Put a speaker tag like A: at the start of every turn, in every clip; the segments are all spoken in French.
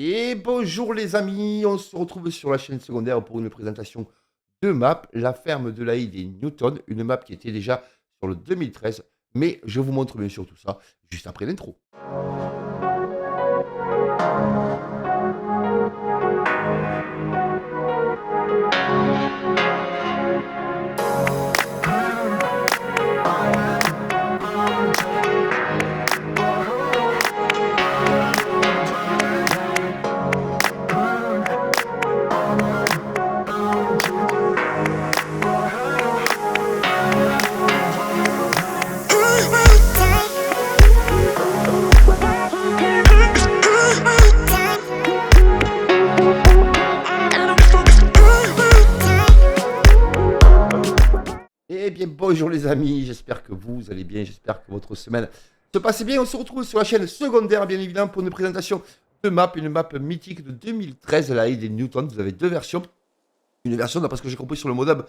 A: Et bonjour les amis, on se retrouve sur la chaîne secondaire pour une présentation de map, la ferme de l'Aïd et Newton, une map qui était déjà sur le 2013, mais je vous montre bien sûr tout ça juste après l'intro. Eh bien bonjour les amis, j'espère que vous allez bien, j'espère que votre semaine se passe bien. On se retrouve sur la chaîne secondaire bien évidemment pour une présentation de map, une map mythique de 2013, l'Aïd et Newton. Vous avez deux versions. Une version, d'après ce que j'ai compris sur le modem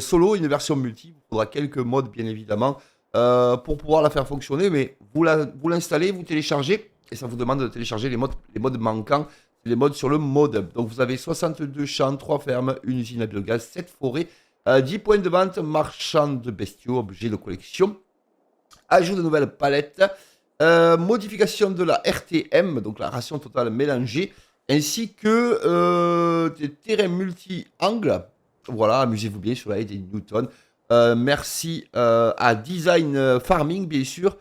A: solo, une version multi. Il vous faudra quelques modes, bien évidemment, pour pouvoir la faire fonctionner. Mais vous l'installez, vous téléchargez, et ça vous demande de télécharger les modes manquants, les modes sur le modem. Donc vous avez 62 champs, 3 fermes, une usine à biogaz, 7 forêts, 10 points de vente, marchands de bestiaux, objets de collection, ajout de nouvelles palettes, modification de la RTM, donc la ration totale mélangée, ainsi que des terrains multi-angles. Voilà, amusez-vous bien sur la Aid et Newton. Merci à Design Farming, bien sûr,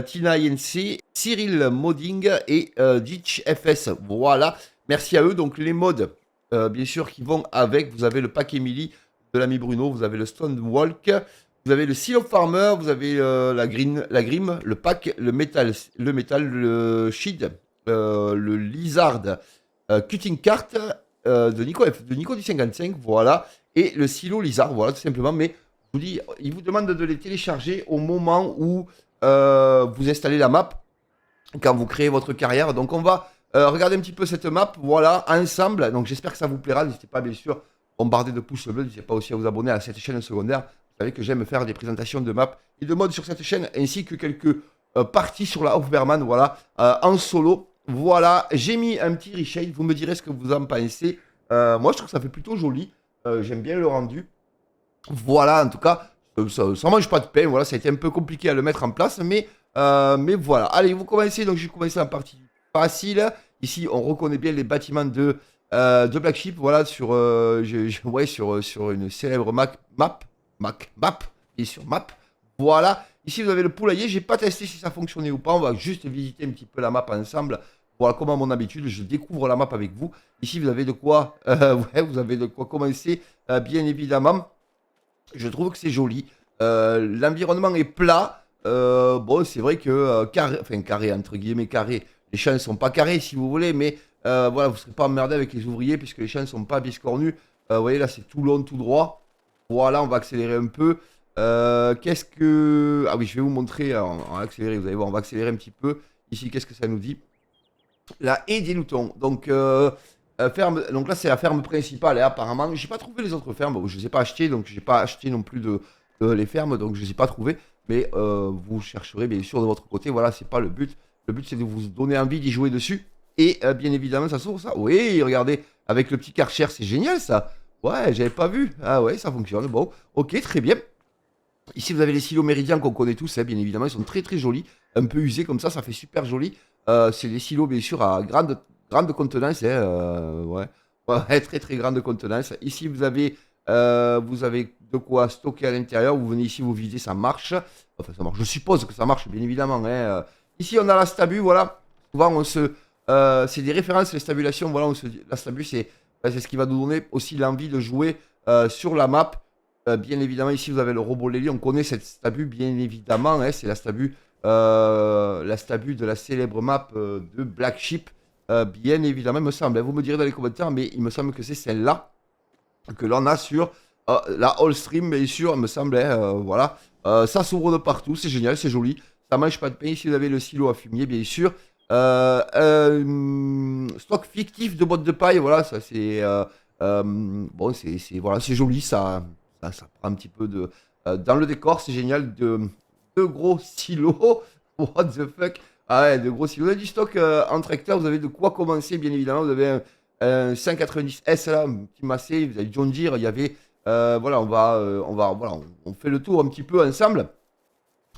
A: Tina INC, Cyril Modding et Ditch FS. Voilà, merci à eux. Donc les modes, bien sûr, qui vont avec. Vous avez le pack Emily de l'ami Bruno, vous avez le Stonewalk, vous avez le Silo Farmer, vous avez la Grim, le pack, le métal, le Shield, le Lizard, Cutting Cart de Nico du 55, voilà, et le Silo Lizard, voilà, tout simplement. Mais je vous dis, il vous demande de les télécharger au moment où vous installez la map, quand vous créez votre carrière. Donc on va regarder un petit peu cette map, voilà, ensemble. Donc j'espère que ça vous plaira. N'hésitez pas, bien sûr, bombarder de pouces bleus. N'hésitez pas aussi à vous abonner à cette chaîne secondaire. Vous savez que j'aime faire des présentations de maps et de modes sur cette chaîne, ainsi que quelques parties sur la Hoverman, voilà, en solo. Voilà, j'ai mis un petit reshade. Vous me direz ce que vous en pensez. Moi, je trouve que ça fait plutôt joli. J'aime bien le rendu. Voilà, en tout cas, ça mange pas de pain. Voilà, ça a été un peu compliqué à le mettre en place, mais voilà. Allez, vous commencez. Donc, j'ai commencé en partie facile. Ici, on reconnaît bien les bâtiments de Black Sheep. Voilà, ouais, sur une célèbre map, et sur map. Voilà. Ici, vous avez le poulailler. J'ai pas testé si ça fonctionnait ou pas. On va juste visiter un petit peu la map ensemble. Voilà, comme à mon habitude, je découvre la map avec vous. Ici, vous avez de quoi, ouais, vous avez de quoi commencer, bien évidemment. Je trouve que c'est joli. L'environnement est plat. Bon, c'est vrai que carré, entre guillemets, carré. Les champs ne sont pas carrés, si vous voulez, mais voilà, vous ne serez pas emmerdé avec les ouvriers puisque les champs ne sont pas biscornus. Vous voyez, là, c'est tout long, tout droit. Voilà, on va accélérer un peu. Qu'est-ce que. Ah oui, je vais vous montrer en accéléré. Vous allez voir, on va accélérer un petit peu. Ici, qu'est-ce que ça nous dit? La haie des Loutons. Donc, ferme, donc là, c'est la ferme principale. Et apparemment, j'ai pas trouvé les autres fermes. Bon, je les ai pas achetées, donc j'ai pas acheté non plus les fermes, donc je les ai pas trouvées. Mais vous chercherez bien sûr de votre côté. Voilà, c'est pas le but. Le but, c'est de vous donner envie d'y jouer dessus. Et bien évidemment, ça s'ouvre ça. Oui, regardez, avec le petit Karcher, c'est génial ça. Ouais, j'avais pas vu. Ah ouais, ça fonctionne. Bon, ok, très bien. Ici, vous avez les silos méridiens qu'on connaît tous, hein, bien évidemment. Ils sont très très jolis. Un peu usés comme ça fait super joli. C'est des silos, bien sûr, à grande contenance. Hein, ouais. Ouais, très très grande contenance. Ici, vous avez de quoi stocker à l'intérieur. Vous venez ici, vous videz, ça marche. Enfin, ça marche. Je suppose que ça marche, bien évidemment. Hein. Ici, on a la stabu, voilà. Souvent, c'est des références, les stabulations. Voilà, la stabu, c'est ce qui va nous donner aussi l'envie de jouer sur la map. Bien évidemment, ici, vous avez le robot Lely. On connaît cette stabu, bien évidemment. Hein, c'est la stabu de la célèbre map de Black Sheep. Bien évidemment, il me semble. Hein, vous me direz dans les commentaires, mais il me semble que c'est celle-là que l'on a sur la All Stream, bien sûr, il me semble. Hein, voilà. Ça s'ouvre de partout, c'est génial, c'est joli. Ça mange pas de pain. Ici, vous avez le silo à fumier, bien sûr. Stock fictif de boîtes de paille, voilà, ça c'est. Bon, voilà, c'est joli, ça prend un petit peu dans le décor, c'est génial. Deux gros silos, what the fuck. Ah ouais, de gros. Si vous avez du stock en tracteur, vous avez de quoi commencer, bien évidemment. Vous avez un 590S là, un petit Massey, vous avez John Deere, il y avait. Voilà, voilà, on fait le tour un petit peu ensemble.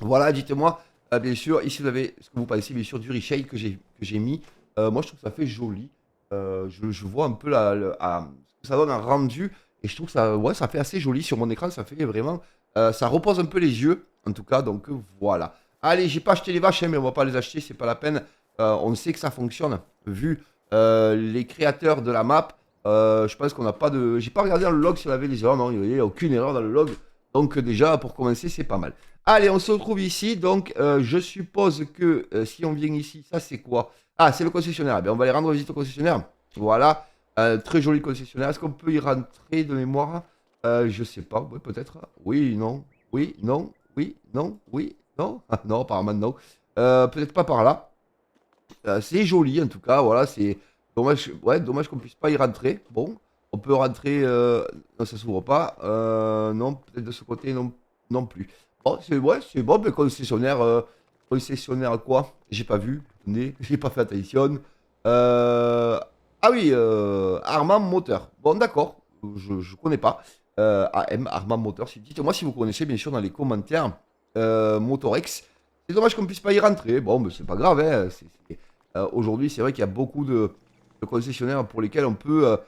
A: Voilà, dites-moi, bien sûr, ici vous avez ce que vous pensez, bien sûr, du reshade que j'ai mis. Moi, je trouve que ça fait joli. Je vois un peu ce que ça donne un rendu. Et je trouve que ça, ouais, ça fait assez joli sur mon écran. Ça fait vraiment. Ça repose un peu les yeux, en tout cas. Donc voilà. Allez, j'ai pas acheté les vaches, hein, mais on va pas les acheter, c'est pas la peine. On sait que ça fonctionne, vu les créateurs de la map. Je pense qu'on n'a pas de. J'ai pas regardé dans le log s'il y avait des erreurs. Non, il n'y a aucune erreur dans le log. Donc déjà, pour commencer, c'est pas mal. Allez, on se retrouve ici. Donc, je suppose que si on vient ici, ça c'est quoi? Ah, c'est le concessionnaire. Eh bien, on va aller rendre visite au concessionnaire. Voilà. Très joli concessionnaire. Est-ce qu'on peut y rentrer de mémoire? Je sais pas. Oui, peut-être. Oui, non. Oui, non. Oui, non. Oui, non. Ah, non, apparemment, non. Peut-être pas par là. C'est joli, en tout cas. Voilà, c'est dommage. Ouais, dommage qu'on puisse pas y rentrer. Bon, on peut rentrer. Non, ça s'ouvre pas. Non, peut-être de ce côté, non, non plus. Bon, c'est ouais, c'est bon, mais concessionnaire. Concessionnaire quoi? J'ai pas vu. Attendez, j'ai pas fait attention. Ah oui, Armand Moteur. Bon, d'accord. Je connais pas. Armand Moteur. Dites-moi si vous connaissez, bien sûr, dans les commentaires. Motorex. C'est dommage qu'on puisse pas y rentrer. Bon, mais c'est pas grave. Hein. Aujourd'hui, c'est vrai qu'il y a beaucoup de concessionnaires pour lesquels on peut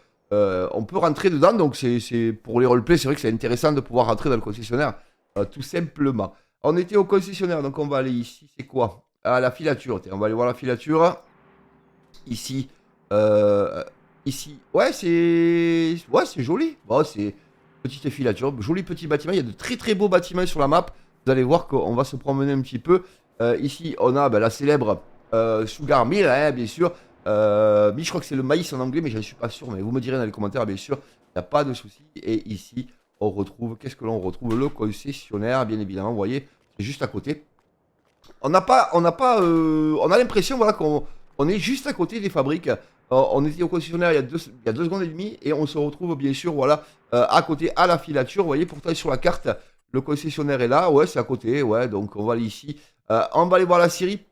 A: rentrer dedans. Donc, pour les roleplays, c'est vrai que c'est intéressant de pouvoir rentrer dans le concessionnaire, tout simplement. On était au concessionnaire, donc on va aller ici. C'est quoi? Ah, la filature. Tiens, on va aller voir la filature. Ici. Ici. Ouais, c'est joli. Bon, c'est petite filature. Joli petit bâtiment. Il y a de très très beaux bâtiments sur la map. Vous allez voir qu'on va se promener un petit peu. Ici, on a la célèbre Sugar Mill, hein, bien sûr. Mais je crois que c'est le maïs en anglais, mais je ne suis pas sûr. Mais vous me direz dans les commentaires, bien sûr. Il n'y a pas de souci. Et ici, on retrouve. Qu'est-ce que l'on retrouve? Le concessionnaire, bien évidemment. Vous voyez, c'est juste à côté. On a l'impression, voilà, qu'on est juste à côté des fabriques. On était au concessionnaire il y a 2 secondes et demie et on se retrouve bien sûr, voilà, à côté, à la filature. Vous voyez, pourtant sur la carte, le concessionnaire est là. Ouais, c'est à côté. Ouais, donc on va aller ici. On va aller voir la Syrie.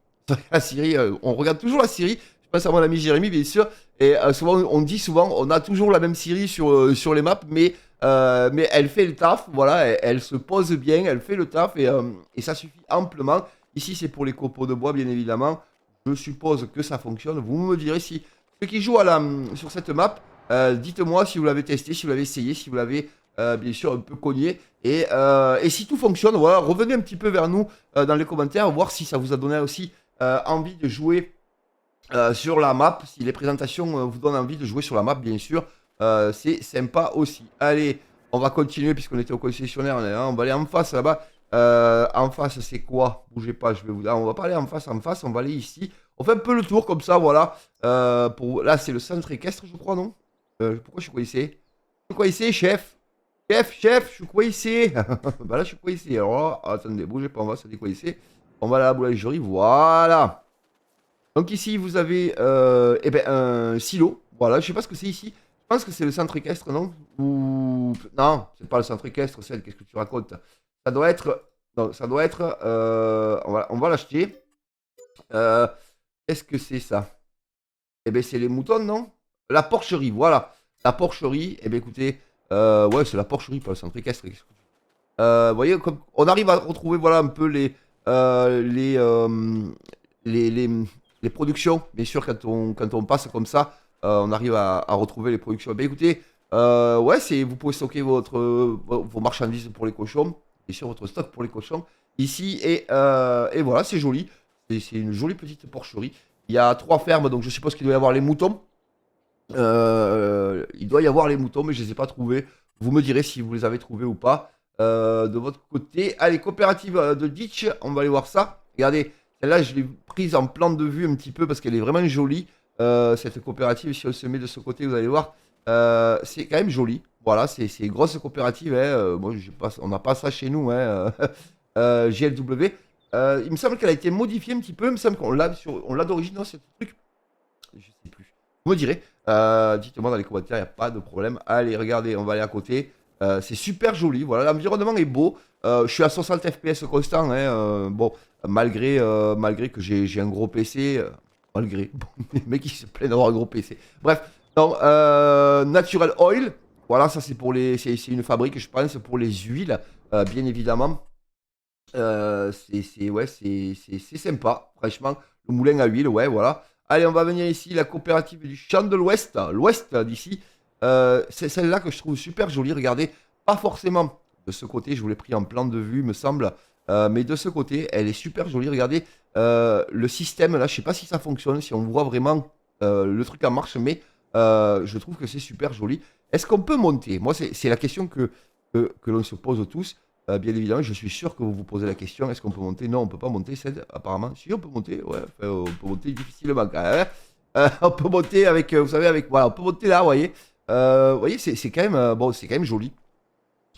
A: La Syrie, on regarde toujours la Syrie. Je pense à mon ami Jérémy, bien sûr. Et souvent, on dit souvent, on a toujours la même Syrie sur les maps, mais elle fait le taf. Voilà, elle se pose bien, elle fait le taf et ça suffit amplement. Ici, c'est pour les copeaux de bois, bien évidemment. Je suppose que ça fonctionne. Vous me direz si ceux qui jouent sur cette map, dites-moi si vous l'avez testé, si vous l'avez essayé, si vous l'avez bien sûr un peu cogné. Et si tout fonctionne, voilà, revenez un petit peu vers nous dans les commentaires, voir si ça vous a donné aussi envie de jouer sur la map. Si les présentations vous donnent envie de jouer sur la map, bien sûr, c'est sympa aussi. Allez, on va continuer puisqu'on était au concessionnaire. On va aller en face là-bas. En face, c'est quoi? Bougez pas, je vais vous. On va pas aller en face, on va aller ici. On fait un peu le tour comme ça, voilà. Là, c'est le centre équestre, je crois, non? Pourquoi je suis coincé? Je suis coincé, chef. Chef, je suis coincé. Bah là, je suis coincé. Alors là, attendez, bougez pas, on va se décoincer. On va à la boulangerie, voilà. Donc ici, vous avez eh ben, un silo. Voilà, je sais pas ce que c'est ici. Je pense que c'est le centre équestre, non? Ou. Non, c'est pas le centre équestre, celle, qu'est-ce que tu racontes? Ça doit être. Non, ça doit être. On va l'acheter. Qu'est-ce que c'est ça? Eh bien, c'est les moutons, non? La porcherie, voilà. La porcherie, eh bien, écoutez. Ouais, c'est la porcherie, pas le centre équestre. Vous voyez, comme on arrive à retrouver, voilà, un peu les, les, les productions. Bien sûr, quand on passe comme ça, on arrive à retrouver les productions. Eh bien, écoutez, ouais, vous pouvez stocker vos marchandises pour les cochons. Bien sûr, votre stock pour les cochons. Ici, et voilà, c'est joli. C'est une jolie petite porcherie. Il y a 3 fermes, donc je suppose qu'il doit y avoir les moutons. Il doit y avoir les moutons, mais je ne les ai pas trouvés. Vous me direz si vous les avez trouvés ou pas. De votre côté, allez, coopérative de Ditch, on va aller voir ça. Regardez, celle-là, je l'ai prise en plan de vue un petit peu parce qu'elle est vraiment jolie. Cette coopérative, si on se met de ce côté, vous allez voir, c'est quand même joli. Voilà, c'est une grosse coopérative. Hein. Moi, on n'a pas ça chez nous, hein. GLW. Il me semble qu'elle a été modifiée un petit peu. Il me semble qu'on l'a d'origine, non, ce truc. Je sais plus. Vous me direz. Dites-moi dans les commentaires, il n'y a pas de problème. Allez, regardez, on va aller à côté. C'est super joli, voilà, l'environnement est beau. Je suis à 60 FPS constant, hein, bon, malgré que j'ai un gros PC, malgré, bon, les mecs qui se plaignent d'avoir un gros PC. Bref, non, Natural Oil, voilà, ça c'est pour c'est une fabrique, je pense, pour les huiles, bien évidemment. Ouais, c'est sympa, franchement. Le moulin à huile, ouais, voilà. Allez, on va venir ici, la coopérative du Champ de l'Ouest, l'Ouest d'ici. C'est celle-là que je trouve super jolie. Regardez, pas forcément de ce côté, je vous l'ai pris en plan de vue, me semble. Mais de ce côté, elle est super jolie. Regardez, le système là, je sais pas si ça fonctionne, si on voit vraiment le truc en marche, mais je trouve que c'est super joli. Est-ce qu'on peut monter? Moi, c'est la question que l'on se pose tous. Bien évidemment, je suis sûr que vous vous posez la question, est-ce qu'on peut monter? Non, on peut pas monter, c'est apparemment. Si, on peut monter, ouais, enfin, on peut monter difficilement quand même, hein. On peut monter avec, vous savez, avec, voilà, on peut monter là, vous voyez, c'est quand même, bon, c'est quand même joli.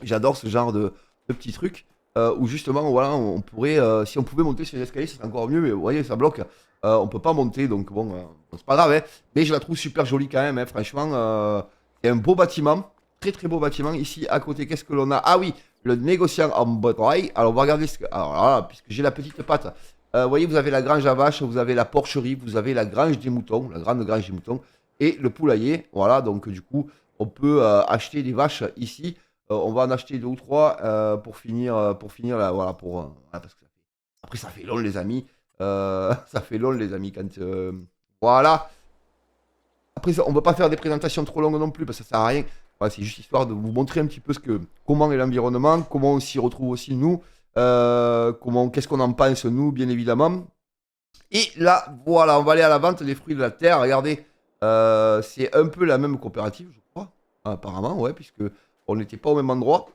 A: J'adore ce genre de petits trucs où justement, voilà, on pourrait, si on pouvait monter sur les escaliers, c'est encore mieux, mais vous voyez, ça bloque. On peut pas monter, donc bon, c'est pas grave, hein. Mais je la trouve super jolie quand même, hein, franchement. C'est un beau bâtiment, très très beau bâtiment. Ici, à côté, qu'est-ce que l'on a? Ah oui, le négociant en bataille. Alors, on va regarder ce que. Alors là, puisque j'ai la petite patte. Vous voyez, vous avez la grange à vaches, vous avez la porcherie, vous avez la grange des moutons, la grande grange des moutons, et le poulailler. Voilà, donc du coup, on peut acheter des vaches ici. On va en acheter deux ou trois pour finir là, voilà, voilà, parce que après ça fait long, les amis. Ça fait long, les amis, quand voilà. Après, ça, on va pas faire des présentations trop longues non plus, parce que ça sert à rien. Voilà, c'est juste histoire de vous montrer un petit peu comment est l'environnement, comment on s'y retrouve aussi nous, qu'est-ce qu'on en pense nous, bien évidemment. Et là, voilà, on va aller à la vente des fruits de la terre. Regardez, c'est un peu la même coopérative, je crois. Apparemment, ouais, puisque on n'était pas au même endroit.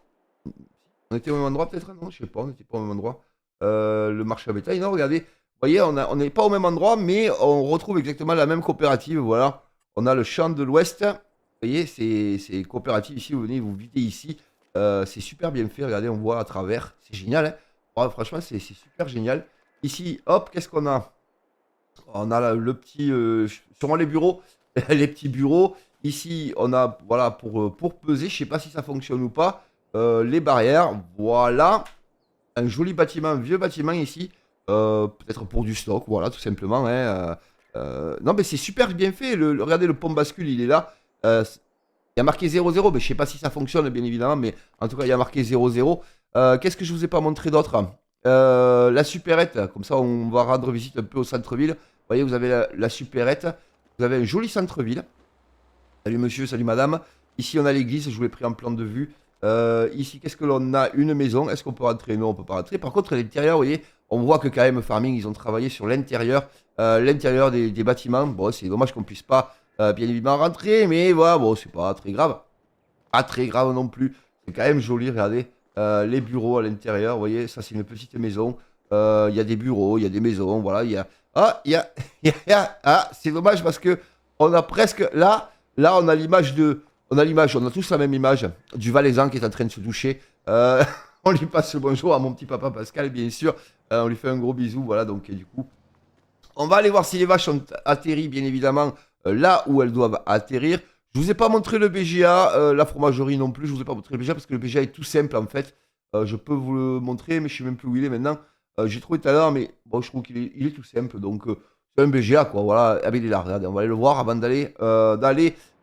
A: On était au même endroit peut-être? Non, je sais pas, on n'était pas au même endroit. Le marché à bétail, non, regardez. Vous voyez, on n'est pas au même endroit, mais on retrouve exactement la même coopérative. Voilà. On a le champ de l'Ouest. Vous voyez, c'est coopérative ici. Vous venez, vous videz ici. C'est super bien fait. Regardez, on voit à travers. C'est génial, hein. Ouais, franchement, c'est super génial. Ici, hop, qu'est-ce qu'on a? On a le petit. Sûrement les bureaux. Les petits bureaux. Ici, on a, voilà, pour peser. Je sais pas si ça fonctionne ou pas. Les barrières. Voilà. Un joli bâtiment, un vieux bâtiment ici. Peut-être pour du stock, voilà, tout simplement, hein. Non, mais c'est super bien fait. Regardez, le pont bascule, il est là. Il y a marqué 0-0, mais je sais pas si ça fonctionne, bien évidemment, mais en tout cas, il y a marqué 0-0. Qu'est-ce que je vous ai pas montré d'autre? La supérette, comme ça, on va rendre visite un peu au centre-ville. Vous voyez, vous avez la supérette. Vous avez un joli centre-ville. Salut monsieur, salut madame. Ici, on a l'église, je vous l'ai pris en plan de vue. Ici, qu'est-ce que l'on a? Une maison. Est-ce qu'on peut rentrer? Non, on peut pas rentrer. Par contre, à l'intérieur, vous voyez, on voit que quand même, Farming, ils ont travaillé sur l'intérieur. L'intérieur des bâtiments. Bon, c'est dommage qu'on puisse pas, bien évidemment, rentrer. Mais voilà, bon, c'est pas très grave. Pas très grave non plus. C'est quand même joli, regardez. Les bureaux à l'intérieur, vous voyez, ça, c'est une petite maison. Il y a des bureaux, il y a des maisons, voilà. Il y a... Ah, il y a... Ah, c'est dommage parce que on a presque... Là, on a l'image de... On a tous la même image du Valaisan qui est en train de se doucher. On lui passe le bonjour à mon petit papa Pascal, bien sûr. On lui fait un gros bisou, voilà. Donc, et du coup, on va aller voir si les vaches ont atterri, bien évidemment, là où elles doivent atterrir. Je vous ai pas montré le BGA, la fromagerie non plus. Je vous ai pas montré le BGA parce que le BGA est tout simple en fait. Je peux vous le montrer, mais je sais même plus où il est maintenant. J'ai trouvé tout à l'heure, mais bon, je trouve il est tout simple. Donc, c'est un BGA, quoi. Voilà, ah, ben, il est là. Regardez, on va aller le voir avant d'aller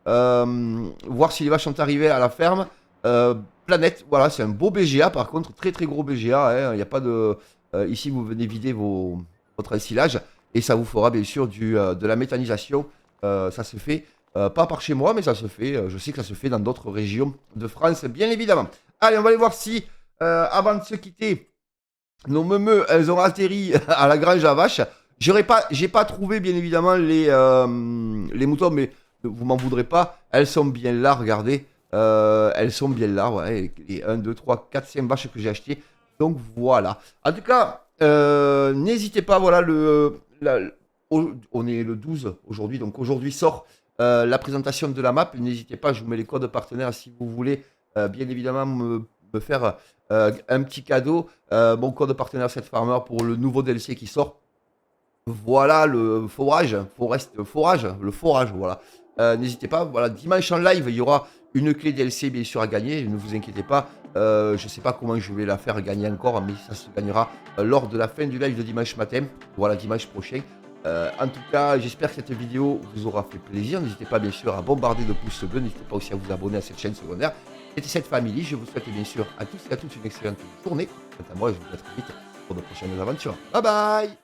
A: voir si les vaches sont arrivées à la ferme. Planète, voilà, c'est un beau BGA. Par contre, très très gros BGA. Hein. Il n'y a pas de. Ici, vous venez vider votre ensilage et ça vous fera bien sûr de la méthanisation. Ça se fait pas par chez moi, mais ça se fait. Je sais que ça se fait dans d'autres régions de France, bien évidemment. Allez, on va aller voir si, avant de se quitter, nos meumeux, elles ont atterri à la grange à vaches. J'ai pas trouvé, bien évidemment, les moutons, mais vous m'en voudrez pas. Elles sont bien là, regardez. Elles sont bien là, ouais. Les 1, 2, 3, 4, 5 vaches que j'ai achetées. Donc voilà. En tout cas, n'hésitez pas, voilà, on est le 12 aujourd'hui, donc aujourd'hui sort la présentation de la map. N'hésitez pas, je vous mets les codes partenaires si vous voulez, bien évidemment, me faire un petit cadeau. Mon code partenaire Set Farmer pour le nouveau DLC qui sort. Voilà le forage, le forage, voilà. N'hésitez pas, voilà, dimanche en live, il y aura une clé DLC bien sûr à gagner, ne vous inquiétez pas. Je ne sais pas comment je vais la faire gagner encore, mais ça se gagnera lors de la fin du live de dimanche matin. Voilà, dimanche prochain. En tout cas, j'espère que cette vidéo vous aura fait plaisir. N'hésitez pas bien sûr à bombarder de pouces bleus. N'hésitez pas aussi à vous abonner à cette chaîne secondaire. C'était cette famille. Je vous souhaite bien sûr à tous et à toutes une excellente journée. Quant à moi, je vous dis à très vite pour de prochaines aventures. Bye bye.